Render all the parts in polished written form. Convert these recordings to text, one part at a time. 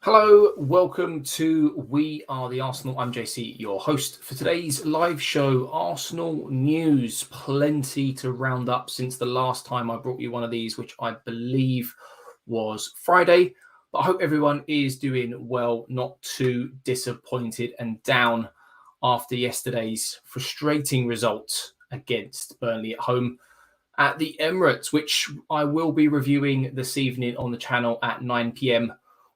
Hello, welcome to We Are the Arsenal. I'm JC, your host for today's live show. Arsenal news, plenty to round up since the last time I brought you one of these, which I believe was Friday. But I hope everyone is doing well, not too disappointed and down after yesterday's frustrating result against Burnley at home at the Emirates, which I will be reviewing this evening on the channel at 9 p.m.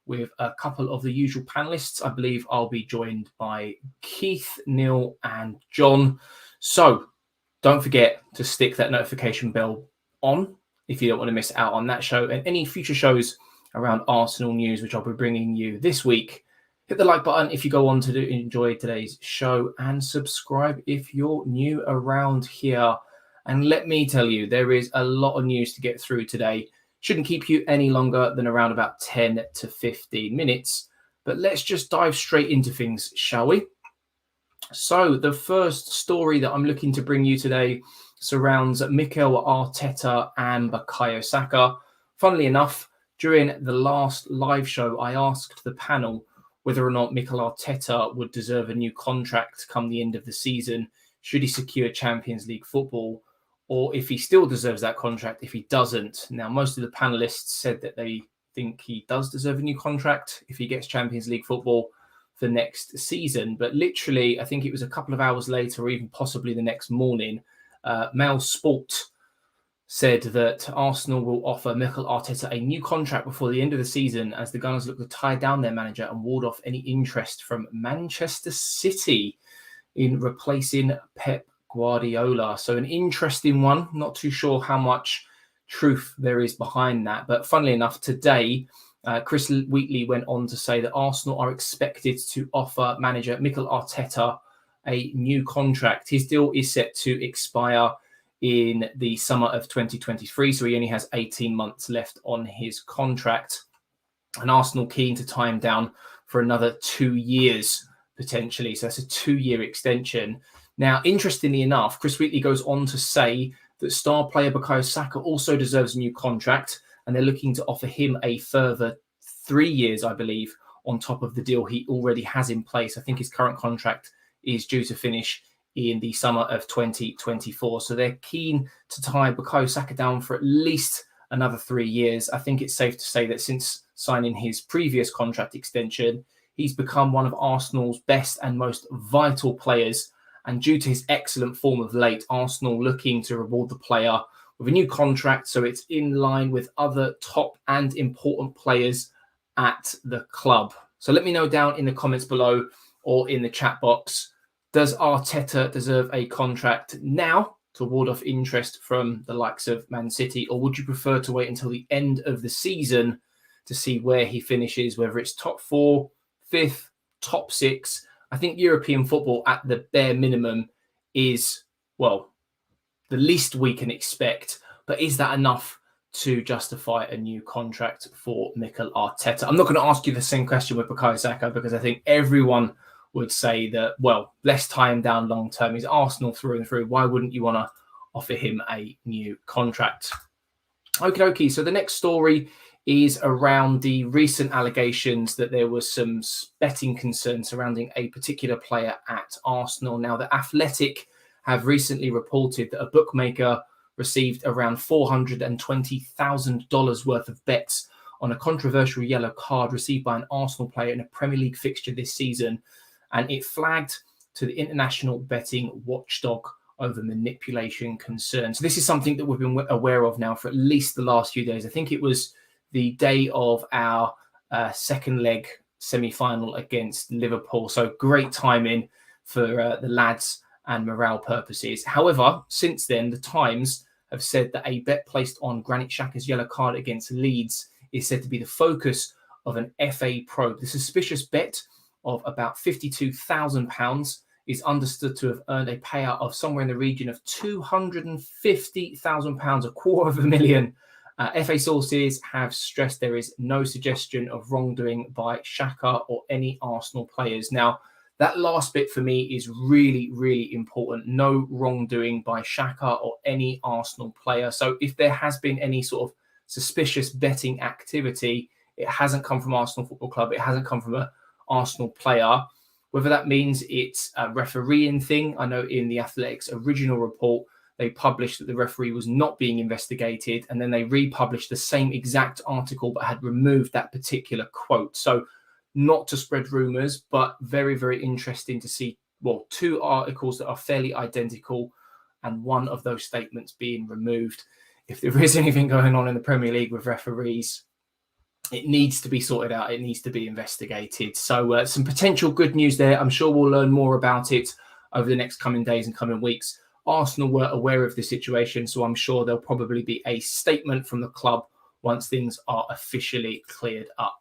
with a couple of the usual panelists. I believe I'll be joined by Keith, Neil, and John. So don't forget to stick that notification bell on if you don't want to miss out on that show and any future shows around Arsenal news, which I'll be bringing you this week. Hit the like button if you go on to enjoy today's show and subscribe if you're new around here. And let me tell you, there is a lot of news to get through today. Shouldn't keep you any longer than around about 10 to 15 minutes. But let's just dive straight into things, shall we? So the first story that I'm looking to bring you today surrounds Mikel Arteta and Bukayo Saka. Funnily enough, during the last live show, I asked the panel whether or not Mikel Arteta would deserve a new contract come the end of the season, should he secure Champions League football, or if he still deserves that contract if he doesn't. Now, most of the panelists said that they think he does deserve a new contract if he gets Champions League football for next season. But literally, I think it was a couple of hours later, or even possibly the next morning, Mail Sport said that Arsenal will offer Mikel Arteta a new contract before the end of the season as the Gunners look to tie down their manager and ward off any interest from Manchester City in replacing Pep Guardiola. So an interesting one. Not too sure how much truth there is behind that. But funnily enough, today, Chris Wheatley went on to say that Arsenal are expected to offer manager Mikel Arteta a new contract. His deal is set to expire in the summer of 2023. So he only has 18 months left on his contract. And Arsenal keen to tie him down for another 2 years, potentially. So that's a 2-year extension. Now, interestingly enough, Chris Wheatley goes on to say that star player Bukayo Saka also deserves a new contract, and they're looking to offer him a further 3 years, I believe, on top of the deal he already has in place. I think his current contract is due to finish in the summer of 2024. So they're keen to tie Bukayo Saka down for at least another 3 years. I think it's safe to say that since signing his previous contract extension, he's become one of Arsenal's best and most vital players. And due to his excellent form of late, Arsenal looking to reward the player with a new contract so it's in line with other top and important players at the club. So let me know down in the comments below or in the chat box, does Arteta deserve a contract now to ward off interest from the likes of Man City, or would you prefer to wait until the end of the season to see where he finishes, whether it's top 4, 5th, top 6? I think European football at the bare minimum is, well, the least we can expect. But is that enough to justify a new contract for Mikel Arteta? I'm not going to ask you the same question with Bukayo Saka because I think everyone would say that, well, let's tie him down long term. He's Arsenal through and through. Why wouldn't you want to offer him a new contract? Okay. So the next story is around the recent allegations that there was some betting concerns surrounding a particular player at Arsenal. Now, The Athletic have recently reported that a bookmaker received around $420,000 worth of bets on a controversial yellow card received by an Arsenal player in a Premier League fixture this season, and it flagged to the international betting watchdog over manipulation concerns. So this is something that we've been aware of now for at least the last few days. I think it was the day of our second leg semi-final against Liverpool. So great timing for the lads and morale purposes. However, since then, the Times have said that a bet placed on Granit Xhaka's yellow card against Leeds is said to be the focus of an FA probe. The suspicious bet of about £52,000 is understood to have earned a payout of somewhere in the region of £250,000, £250,000. FA sources have stressed there is no suggestion of wrongdoing by Xhaka or any Arsenal players. Now, that last bit for me is really, really important. No wrongdoing by Xhaka or any Arsenal player. So if there has been any sort of suspicious betting activity, It hasn't come from Arsenal Football Club. It hasn't come from an Arsenal player. Whether that means it's a refereeing thing. I know in the Athletics original report, they published that the referee was not being investigated, and then they republished the same exact article but had removed that particular quote. So not to spread rumours, but very, very interesting to see, well, two articles that are fairly identical and one of those statements being removed. If there is anything going on in the Premier League with referees, it needs to be sorted out. It needs to be investigated. So some potential good news there. I'm sure we'll learn more about it over the next coming days and coming weeks. Arsenal were aware of the situation, so I'm sure there'll probably be a statement from the club once things are officially cleared up.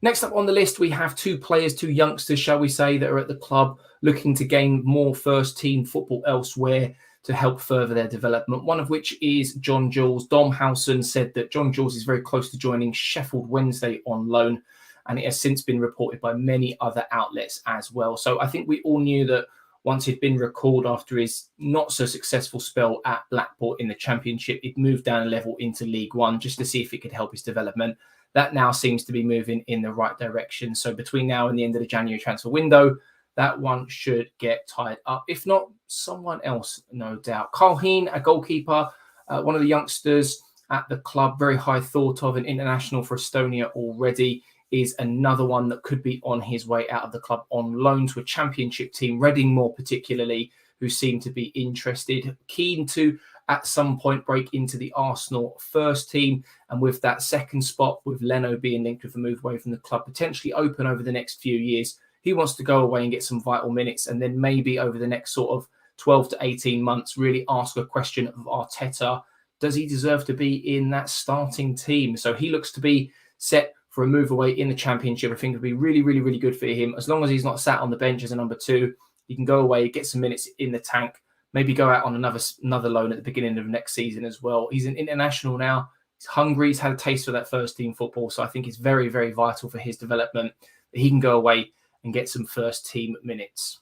Next up on the list, we have two players, two youngsters, shall we say, that are at the club looking to gain more first-team football elsewhere to help further their development, one of which is John-Jules. Dom Howson said that John-Jules is very close to joining Sheffield Wednesday on loan, and it has since been reported by many other outlets as well. So I think we all knew that once he'd been recalled after his not-so-successful spell at Blackpool in the Championship, he'd moved down a level into League One just to see if it could help his development. That now seems to be moving in the right direction. So between now and the end of the January transfer window, that one should get tied up. If not, someone else, no doubt. Carl Heen, a goalkeeper, one of the youngsters at the club, very high thought of, an international for Estonia already, is another one that could be on his way out of the club on loan to a Championship team, Reading more particularly, who seem to be interested, keen to at some point break into the Arsenal first team. And with that second spot, with Leno being linked with a move away from the club, potentially open over the next few years, he wants to go away and get some vital minutes, and then maybe over the next sort of 12 to 18 months, really ask a question of Arteta. Does he deserve to be in that starting team? So he looks to be set for a move away in the Championship. I think it'd be really, really, really good for him. As long as he's not sat on the bench as a number two, he can go away, get some minutes in the tank, maybe go out on another loan at the beginning of next season as well. He's an international now. He's hungry. He's had a taste for that first team football. So I think it's very, very vital for his development that he can go away and get some first team minutes.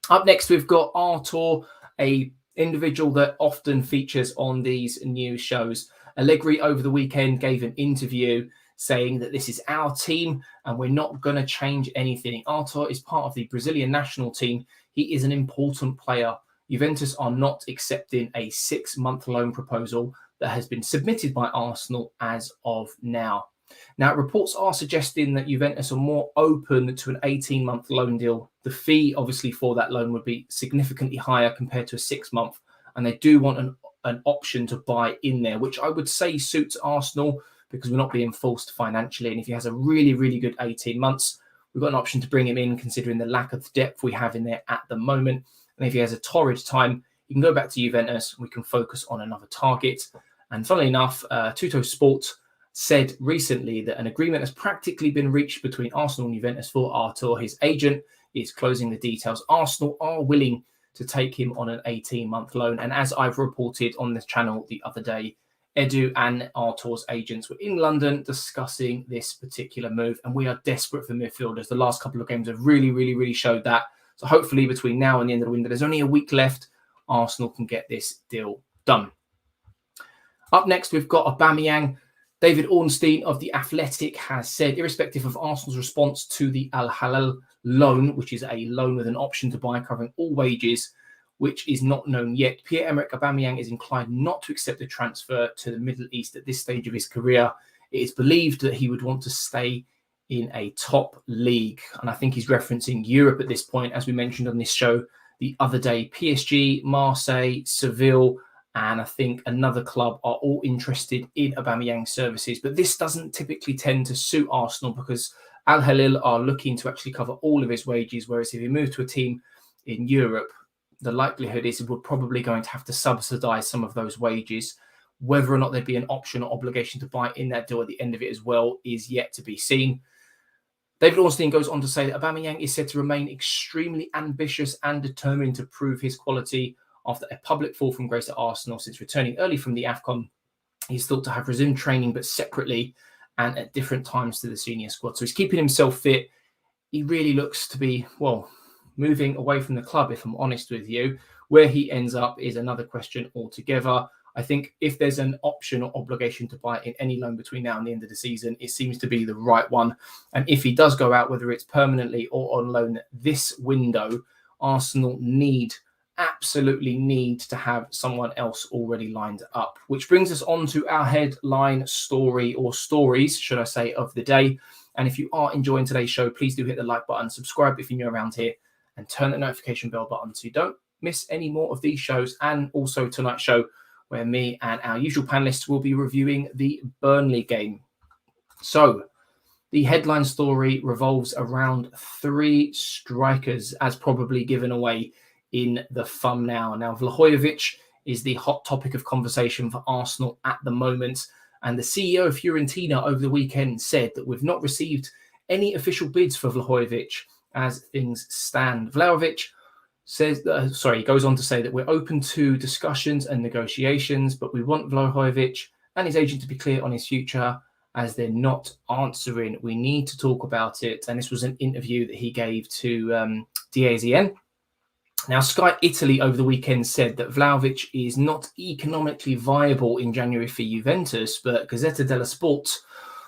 Up next, we've got Artur, a individual that often features on these news shows. Allegri over the weekend gave an interview saying that this is our team and we're not going to change anything. Artur is part of the Brazilian national team. He is an important player. Juventus are not accepting a 6-month loan proposal that has been submitted by Arsenal as of now. Now, reports are suggesting that Juventus are more open to an 18-month loan deal. The fee, obviously, for that loan would be significantly higher compared to a 6-month, and they do want an option to buy in there, which I would say suits Arsenal because we're not being forced financially. And if he has a really, really good 18 months, we've got an option to bring him in considering the lack of depth we have in there at the moment. And if he has a torrid time, he can go back to Juventus and we can focus on another target. And funnily enough, Tutto Sport said recently that an agreement has practically been reached between Arsenal and Juventus for Artur. His agent is closing the details. Arsenal are willing to take him on an 18-month loan. And as I've reported on this channel the other day, Edu and Artur's agents were in London discussing this particular move. And we are desperate for midfielders. The last couple of games have really, really, really showed that. So hopefully between now and the end of the window, there's only a week left, Arsenal can get this deal done. Up next, we've got Aubameyang. David Ornstein of The Athletic has said, irrespective of Arsenal's response to the Al Hilal loan, which is a loan with an option to buy covering all wages, which is not known yet, Pierre-Emerick Aubameyang is inclined not to accept a transfer to the Middle East at this stage of his career. It is believed that he would want to stay in a top league. And I think he's referencing Europe at this point, as we mentioned on this show the other day. PSG, Marseille, Seville, and I think another club are all interested in Aubameyang's services. But this doesn't typically tend to suit Arsenal because Al Hilal are looking to actually cover all of his wages, whereas if he moved to a team in Europe, the likelihood is we're probably going to have to subsidise some of those wages. Whether or not there'd be an option or obligation to buy in that deal at the end of it as well is yet to be seen. David Ornstein goes on to say that Aubameyang is said to remain extremely ambitious and determined to prove his quality after a public fall from grace at Arsenal since returning early from the AFCON. He's thought to have resumed training, but separately and at different times to the senior squad. So he's keeping himself fit. He really looks to be, well, moving away from the club, if I'm honest with you. Where he ends up is another question altogether. I think if there's an option or obligation to buy in any loan between now and the end of the season, it seems to be the right one. And if he does go out, whether it's permanently or on loan this window, Arsenal absolutely need to have someone else already lined up. Which brings us on to our headline story, or stories, should I say, of the day. And if you are enjoying today's show, please do hit the like button, subscribe if you're new around here, and turn the notification bell button so you don't miss any more of these shows, and also tonight's show, where me and our usual panelists will be reviewing the Burnley game. So, the headline story revolves around 3 strikers, as probably given away in the thumbnail. Now, Vlahovic is the hot topic of conversation for Arsenal at the moment. And the CEO of Fiorentina over the weekend said that we've not received any official bids for Vlahovic as things stand. Vlahovic he goes on to say that we're open to discussions and negotiations, but we want Vlahovic and his agent to be clear on his future, as they're not answering. We need to talk about it. And this was an interview that he gave to DAZN. Now, Sky Italy over the weekend said that Vlahovic is not economically viable in January for Juventus, but Gazzetta dello Sport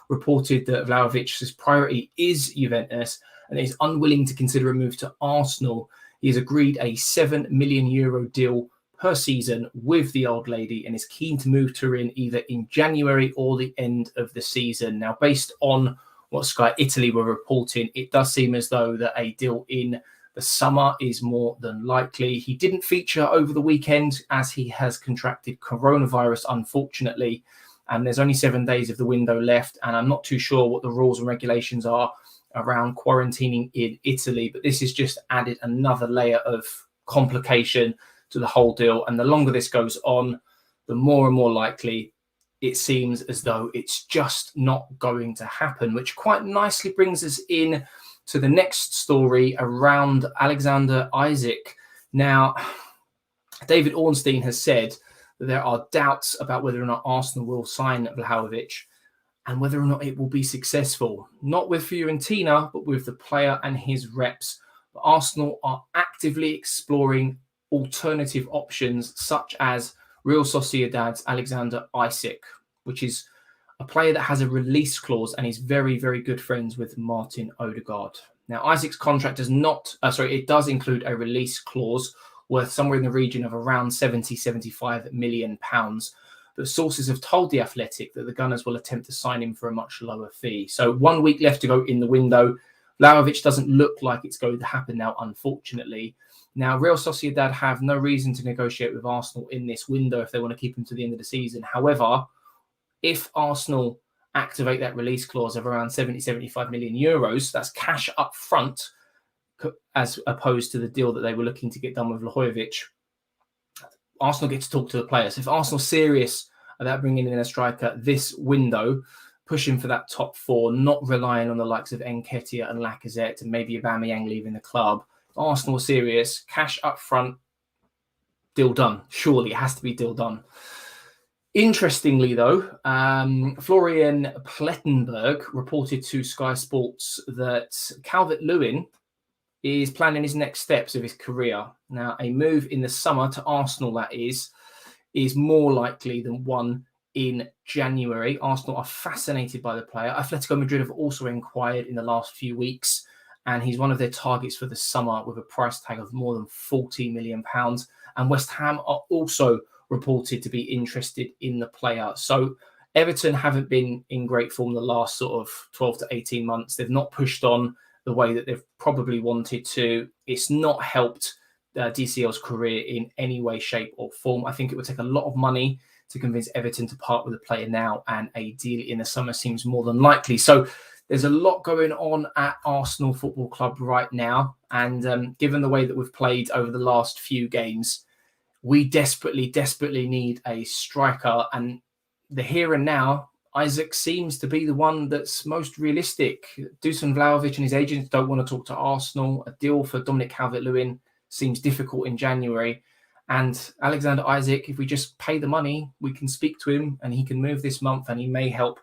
reported that Vlahovic's priority is Juventus and is unwilling to consider a move to Arsenal. He has agreed a €7 million deal per season with the old lady and is keen to move Turin either in January or the end of the season. Now, based on what Sky Italy were reporting, it does seem as though that a deal in the summer is more than likely. He didn't feature over the weekend as he has contracted coronavirus, unfortunately, and there's only 7 days of the window left, and I'm not too sure what the rules and regulations are around quarantining in Italy, but this has just added another layer of complication to the whole deal. And the longer this goes on, the more and more likely it seems as though it's just not going to happen, which quite nicely brings us in to the next story around Alexander Isak. Now, David Ornstein has said that there are doubts about whether or not Arsenal will sign Vlahovic and whether or not it will be successful. Not with Fiorentina, but with the player and his reps. But Arsenal are actively exploring alternative options, such as Real Sociedad's Alexander Isak, which is a player that has a release clause and is very, very good friends with Martin Odegaard. Now, Isak's contract it does include a release clause worth somewhere in the region of around £75 million. But sources have told The Athletic that the Gunners will attempt to sign him for a much lower fee. So 1 week left to go in the window. Vlahovic doesn't look like it's going to happen now, unfortunately. Now, Real Sociedad have no reason to negotiate with Arsenal in this window if they want to keep him to the end of the season. However, if Arsenal activate that release clause of around €75 million, that's cash up front, as opposed to the deal that they were looking to get done with Vlahovic. Arsenal get to talk to the players. If Arsenal's serious about bringing in a striker this window, pushing for that top 4, not relying on the likes of Nketiah and Lacazette and maybe Aubameyang leaving the club, if Arsenal serious, cash up front, deal done. Surely it has to be deal done. Interestingly, though, Florian Plettenberg reported to Sky Sports that Calvert-Lewin is planning his next steps of his career. Now, a move in the summer to Arsenal, that is more likely than one in January. Arsenal are fascinated by the player. Atletico Madrid have also inquired in the last few weeks, and he's one of their targets for the summer with a price tag of more than £40 million. And West Ham are also reported to be interested in the player. So Everton haven't been in great form the last sort of 12 to 18 months. They've not pushed on the way that they've probably wanted to. It's not helped DCL's career in any way, shape or form. I think it would take a lot of money to convince Everton to part with the player now, and a deal in the summer seems more than likely. So there's a lot going on at Arsenal Football Club right now. And given the way that we've played over the last few games, we desperately, desperately need a striker. And the here and now, Isak seems to be the one that's most realistic. Dusan Vlahovic and his agents don't want to talk to Arsenal. A deal for Dominic Calvert-Lewin seems difficult in January. And Alexander Isak, if we just pay the money, we can speak to him and he can move this month and he may help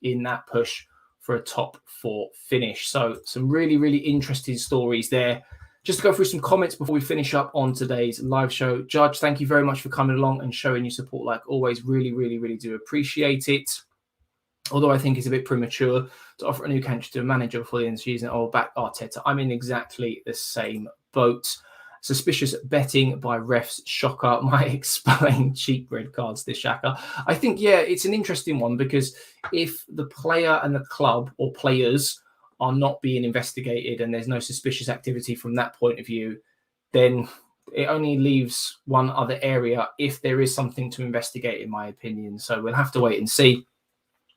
in that push for a top 4 finish. So some really, really interesting stories there. Just to go through some comments before we finish up on today's live show. Judge, thank you very much for coming along and showing your support like always. Really, really, really do appreciate it. Although I think it's a bit premature to offer a new contract to a manager before the end of the season or back Arteta. I'm in exactly the same boat. Suspicious betting by refs, shocker. Might explain cheap red cards this Xhaka. I think, yeah, it's an interesting one because if the player and the club or players are not being investigated and there's no suspicious activity from that point of view, then it only leaves one other area if there is something to investigate, in my opinion. So we'll have to wait and see.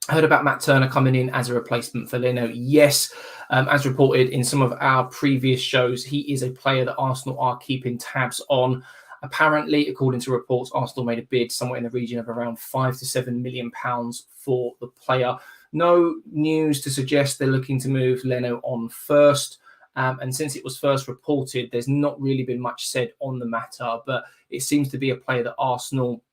I heard about Matt Turner coming in as a replacement for Leno. Yes, as reported in some of our previous shows, he is a player that Arsenal are keeping tabs on. Apparently, according to reports, Arsenal made a bid somewhere in the region of around £5 to £7 million for the player. No news to suggest they're looking to move Leno on first. And since it was first reported, there's not really been much said on the matter, but it seems to be a player that Arsenal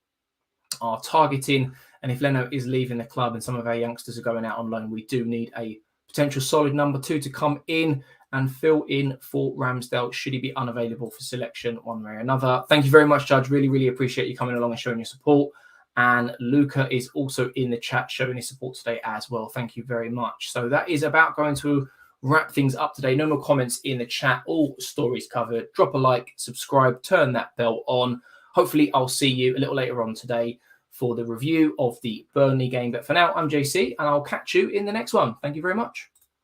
are targeting. And if Leno is leaving the club and some of our youngsters are going out on loan, we do need a potential solid number 2 to come in and fill in for Ramsdale should he be unavailable for selection one way or another. Thank you very much, Judge. Really, really appreciate you coming along and showing your support. And Luca is also in the chat showing his support today as well. Thank you very much. So that is about going to wrap things up today. No more comments in the chat. All stories covered. Drop a like, subscribe, turn that bell on. Hopefully, I'll see you a little later on today for the review of the Burnley game. But for now, I'm JC, and I'll catch you in the next one. Thank you very much.